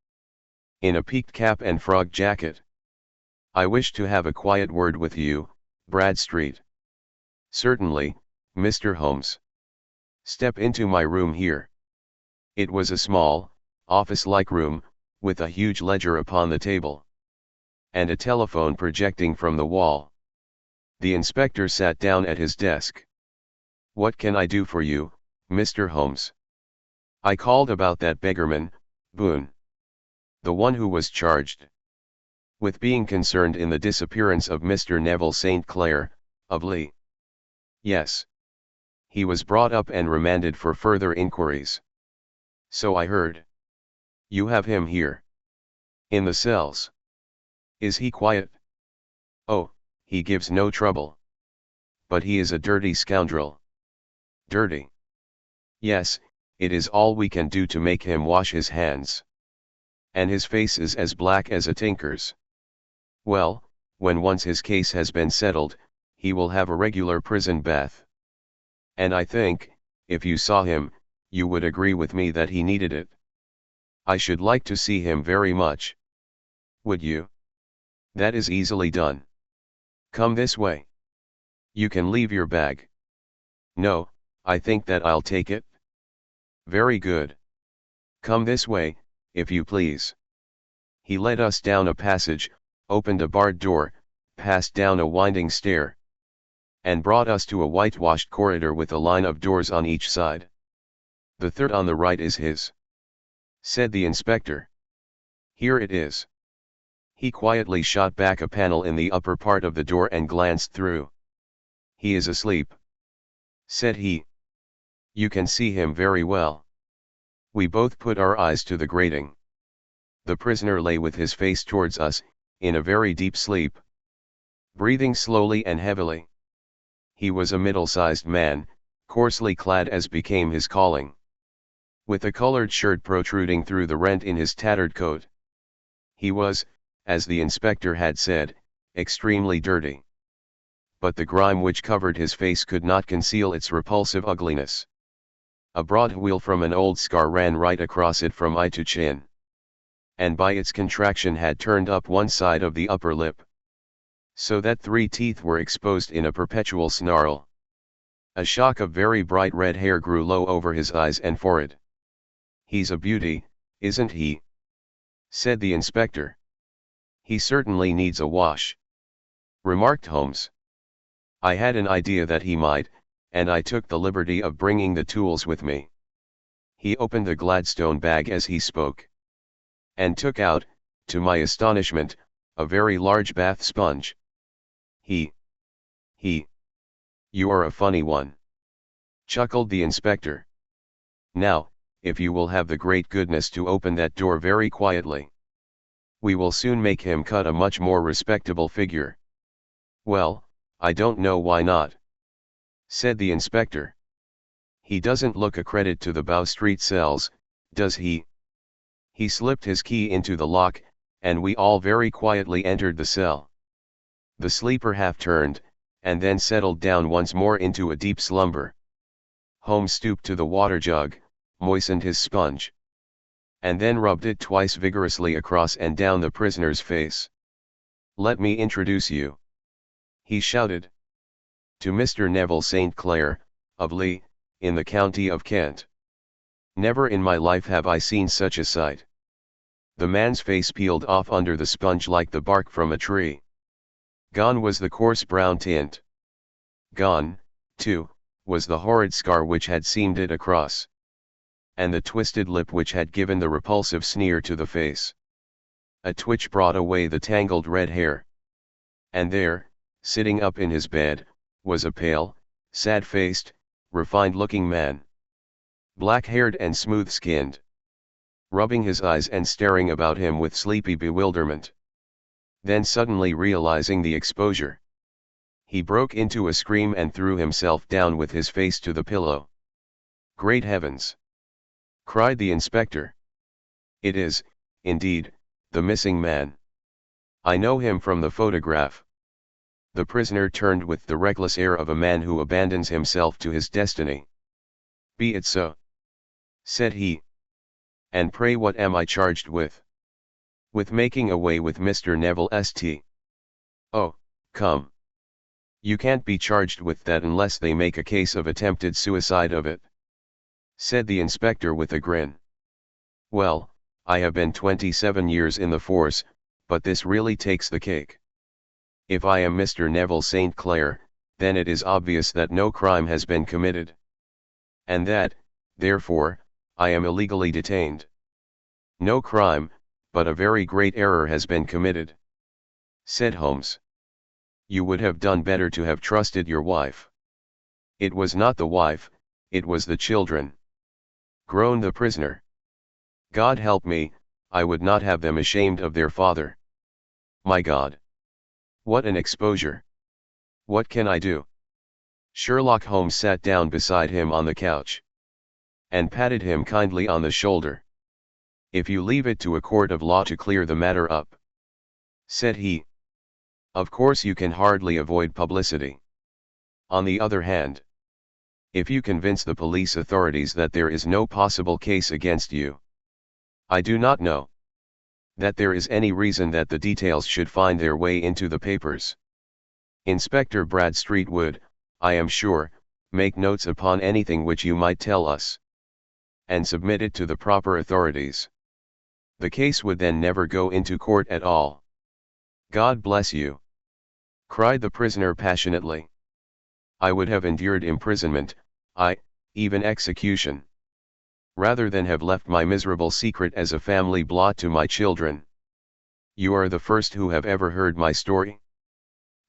in a peaked cap and frog jacket. "I wish to have a quiet word with you, Bradstreet." "Certainly, Mr. Holmes. Step into my room here." It was a small, office-like room, with a huge ledger upon the table, and a telephone projecting from the wall. The inspector sat down at his desk. "What can I do for you, Mr. Holmes?" "I called about that beggarman, Boone. The one who was charged with being concerned in the disappearance of Mr. Neville St. Clair, of Lee." "Yes. He was brought up and remanded for further inquiries." "So I heard. You have him here?" "In the cells." "Is he quiet?" "Oh, he gives no trouble. But he is a dirty scoundrel." "Dirty?" "Yes, it is all we can do to make him wash his hands. And his face is as black as a tinker's. Well, when once his case has been settled, he will have a regular prison bath. And I think, if you saw him, you would agree with me that he needed it." "I should like to see him very much." "Would you? That is easily done. Come this way. You can leave your bag." "No, I think that I'll take it." "Very good. Come this way, if you please." He led us down a passage, opened a barred door, passed down a winding stair, and brought us to a whitewashed corridor with a line of doors on each side. "The third on the right is his," said the inspector. "Here it is." He quietly shot back a panel in the upper part of the door and glanced through. "He is asleep," said he. "You can see him very well." We both put our eyes to the grating. The prisoner lay with his face towards us, in a very deep sleep, breathing slowly and heavily. He was a middle-sized man, coarsely clad as became his calling, with a colored shirt protruding through the rent in his tattered coat. He was, as the inspector had said, extremely dirty. But the grime which covered his face could not conceal its repulsive ugliness. A broad wheal from an old scar ran right across it from eye to chin, and by its contraction had turned up one side of the upper lip, so that 3 teeth were exposed in a perpetual snarl. A shock of very bright red hair grew low over his eyes and forehead. "He's a beauty, isn't he?" said the inspector. "He certainly needs a wash," remarked Holmes. "I had an idea that he might, and I took the liberty of bringing the tools with me." He opened the Gladstone bag as he spoke, and took out, to my astonishment, a very large bath sponge. He, "You are a funny one," chuckled the inspector. "Now, if you will have the great goodness to open that door very quietly, we will soon make him cut a much more respectable figure." "Well, I don't know why not," said the inspector. "He doesn't look a credit to the Bow Street cells, does he?" He slipped his key into the lock, and we all very quietly entered the cell. The sleeper half turned, and then settled down once more into a deep slumber. Holmes stooped to the water jug, moistened his sponge, and then rubbed it twice vigorously across and down the prisoner's face. "Let me introduce you," he shouted, "to Mr. Neville St. Clair, of Lee, in the county of Kent. Never in my life have I seen such a sight. The man's face peeled off under the sponge like the bark from a tree. Gone was the coarse brown tint. Gone, too, was the horrid scar which had seamed it across. And the twisted lip which had given the repulsive sneer to the face. A twitch brought away the tangled red hair. And there, sitting up in his bed, was a pale, sad-faced, refined-looking man. Black-haired and smooth-skinned. Rubbing his eyes and staring about him with sleepy bewilderment. Then suddenly realizing the exposure, he broke into a scream and threw himself down with his face to the pillow. "Great heavens!" cried the inspector. "It is, indeed, the missing man. I know him from the photograph." The prisoner turned with the reckless air of a man who abandons himself to his destiny. "Be it so," said he. "And pray what am I charged with?" "With making away with Mr. Neville St. "Oh, come. You can't be charged with that unless they make a case of attempted suicide of it," said the inspector with a grin. "Well, I have been 27 years in the force, but this really takes the cake. If I am Mr. Neville St. Clair, then it is obvious that no crime has been committed. And that, therefore, I am illegally detained. No crime, but a very great error has been committed," said Holmes. "You would have done better to have trusted your wife." "It was not the wife, it was the children," groaned the prisoner. "God help me, I would not have them ashamed of their father. My God! What an exposure! What can I do?" Sherlock Holmes sat down beside him on the couch, and patted him kindly on the shoulder. "If you leave it to a court of law to clear the matter up," said he, "of course you can hardly avoid publicity. On the other hand, if you convince the police authorities that there is no possible case against you, I do not know that there is any reason that the details should find their way into the papers. Inspector Bradstreet would, I am sure, make notes upon anything which you might tell us, and submit it to the proper authorities. The case would then never go into court at all." "God bless you!" cried the prisoner passionately. "I would have endured imprisonment, even execution, rather than have left my miserable secret as a family blot to my children. You are the first who have ever heard my story.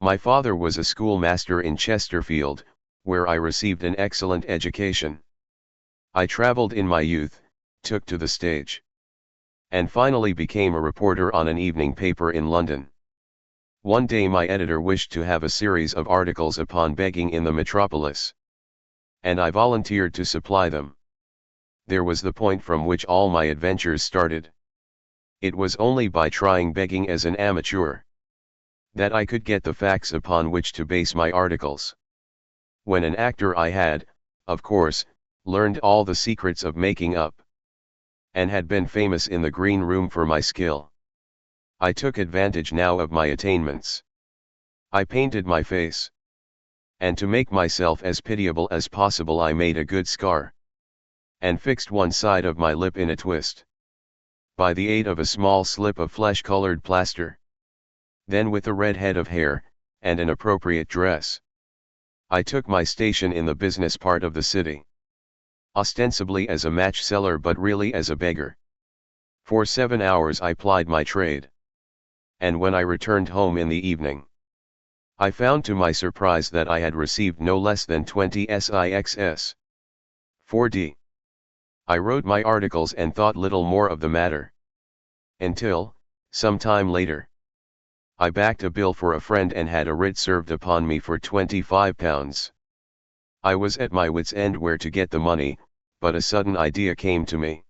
My father was a schoolmaster in Chesterfield, where I received an excellent education. I traveled in my youth, took to the stage, and finally became a reporter on an evening paper in London. One day my editor wished to have a series of articles upon begging in the metropolis, and I volunteered to supply them. There was the point from which all my adventures started. It was only by trying begging as an amateur that I could get the facts upon which to base my articles. When an actor I had, of course, learned all the secrets of making up, and had been famous in the green room for my skill. I took advantage now of my attainments. I painted my face, and to make myself as pitiable as possible I made a good scar, and fixed one side of my lip in a twist, by the aid of a small slip of flesh-colored plaster. Then with a red head of hair, and an appropriate dress, I took my station in the business part of the city, ostensibly as a match seller but really as a beggar. For 7 hours I plied my trade, and when I returned home in the evening, I found to my surprise that I had received no less than 20 sixs. 4d. I wrote my articles and thought little more of the matter, until, some time later, I backed a bill for a friend and had a writ served upon me for £25. I was at my wits' end where to get the money, but a sudden idea came to me.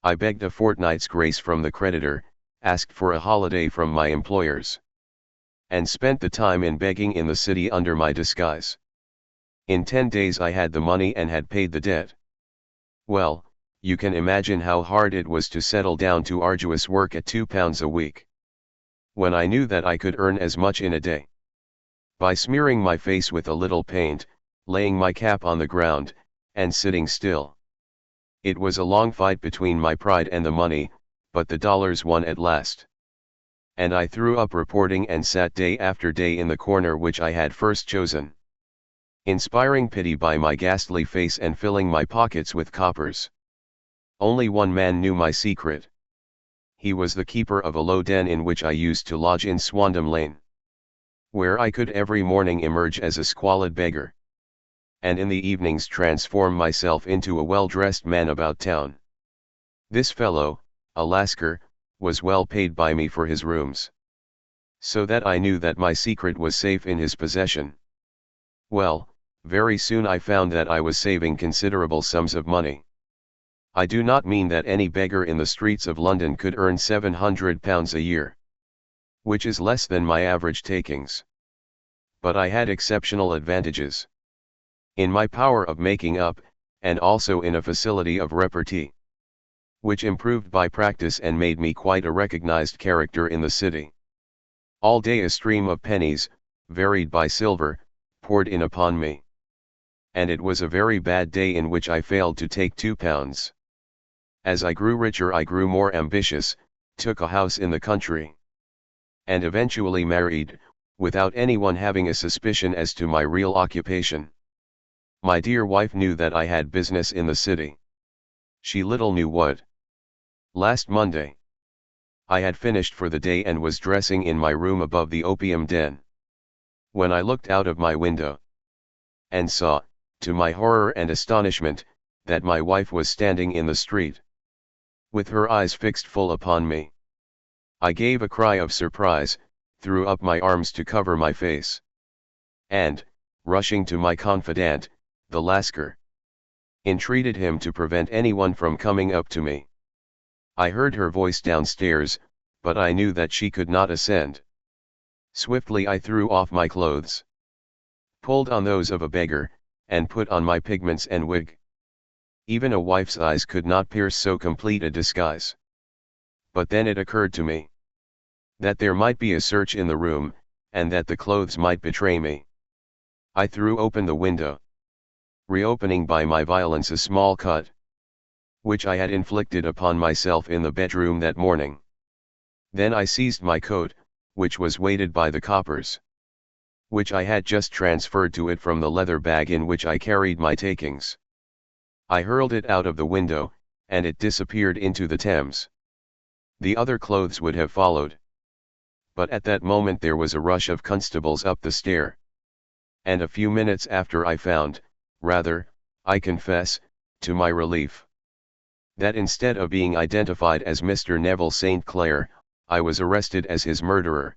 I begged a fortnight's grace from the creditor, asked for a holiday from my employers, and spent the time in begging in the city under my disguise. In 10 days I had the money and had paid the debt. Well, you can imagine how hard it was to settle down to arduous work at £2 a week, when I knew that I could earn as much in a day by smearing my face with a little paint, laying my cap on the ground, and sitting still. It was a long fight between my pride and the money, but the dollars won at last. And I threw up reporting and sat day after day in the corner which I had first chosen, inspiring pity by my ghastly face and filling my pockets with coppers. Only one man knew my secret. He was the keeper of a low den in which I used to lodge in Swandam Lane, where I could every morning emerge as a squalid beggar, and in the evenings transform myself into a well-dressed man about town. This fellow, a Lascar, was well paid by me for his rooms, so that I knew that my secret was safe in his possession. Well, very soon I found that I was saving considerable sums of money. I do not mean that any beggar in the streets of London could earn £700 a year, which is less than my average takings. But I had exceptional advantages in my power of making up, and also in a facility of repartee, which improved by practice and made me quite a recognized character in the city. All day a stream of pennies, varied by silver, poured in upon me. And it was a very bad day in which I failed to take £2. As I grew richer I grew more ambitious, took a house in the country, and eventually married, without anyone having a suspicion as to my real occupation. My dear wife knew that I had business in the city. She little knew what. Last Monday, I had finished for the day and was dressing in my room above the opium den, when I looked out of my window, and saw, to my horror and astonishment, that my wife was standing in the street, with her eyes fixed full upon me. I gave a cry of surprise, threw up my arms to cover my face, and, rushing to my confidant, the Lascar, entreated him to prevent anyone from coming up to me. I heard her voice downstairs, but I knew that she could not ascend. Swiftly I threw off my clothes, pulled on those of a beggar, and put on my pigments and wig. Even a wife's eyes could not pierce so complete a disguise. But then it occurred to me that there might be a search in the room, and that the clothes might betray me. I threw open the window, reopening by my violence a small cut, which I had inflicted upon myself in the bedroom that morning. Then I seized my coat, which was weighted by the coppers, which I had just transferred to it from the leather bag in which I carried my takings. I hurled it out of the window, and it disappeared into the Thames. The other clothes would have followed. But at that moment there was a rush of constables up the stair, and a few minutes after I found, rather, I confess, to my relief, that instead of being identified as Mr. Neville St. Clair, I was arrested as his murderer.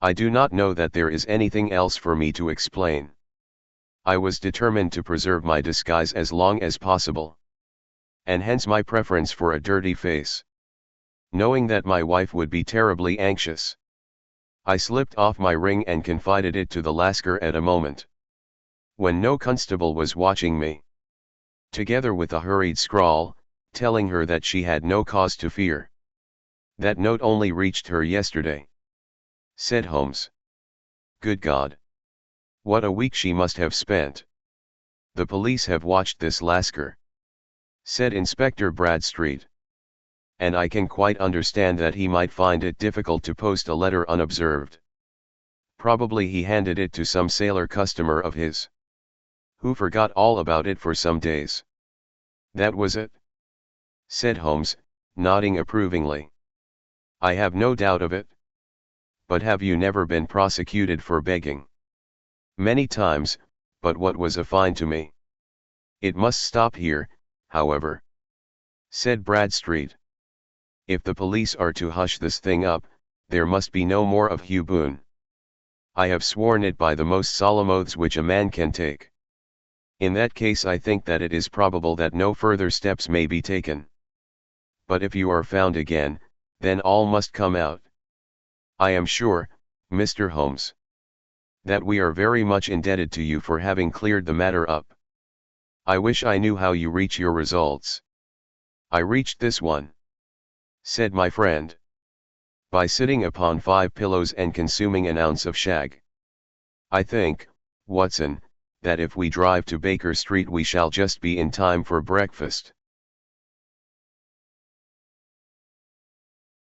I do not know that there is anything else for me to explain. I was determined to preserve my disguise as long as possible, and hence my preference for a dirty face, knowing that my wife would be terribly anxious. I slipped off my ring and confided it to the Lascar at a moment when no constable was watching me, together with a hurried scrawl, telling her that she had no cause to fear. "That note only reached her yesterday," said Holmes. "Good God! What a week she must have spent." "The police have watched this Lascar," said Inspector Bradstreet, "and I can quite understand that he might find it difficult to post a letter unobserved. Probably he handed it to some sailor customer of his, who forgot all about it for some days." "That was it," said Holmes, nodding approvingly. "I have no doubt of it. But have you never been prosecuted for begging?" "Many times, but what was a fine to me?" "It must stop here, however," said Bradstreet. "If the police are to hush this thing up, there must be no more of Hugh Boone. I have sworn it by the most solemn oaths which a man can take. In that case I think that it is probable that no further steps may be taken. But if you are found again, then all must come out. I am sure, Mr. Holmes, that we are very much indebted to you for having cleared the matter up. I wish I knew how you reach your results." "I reached this one," said my friend, "by sitting upon 5 pillows and consuming an ounce of shag. I think, Watson, that if we drive to Baker Street we shall just be in time for breakfast."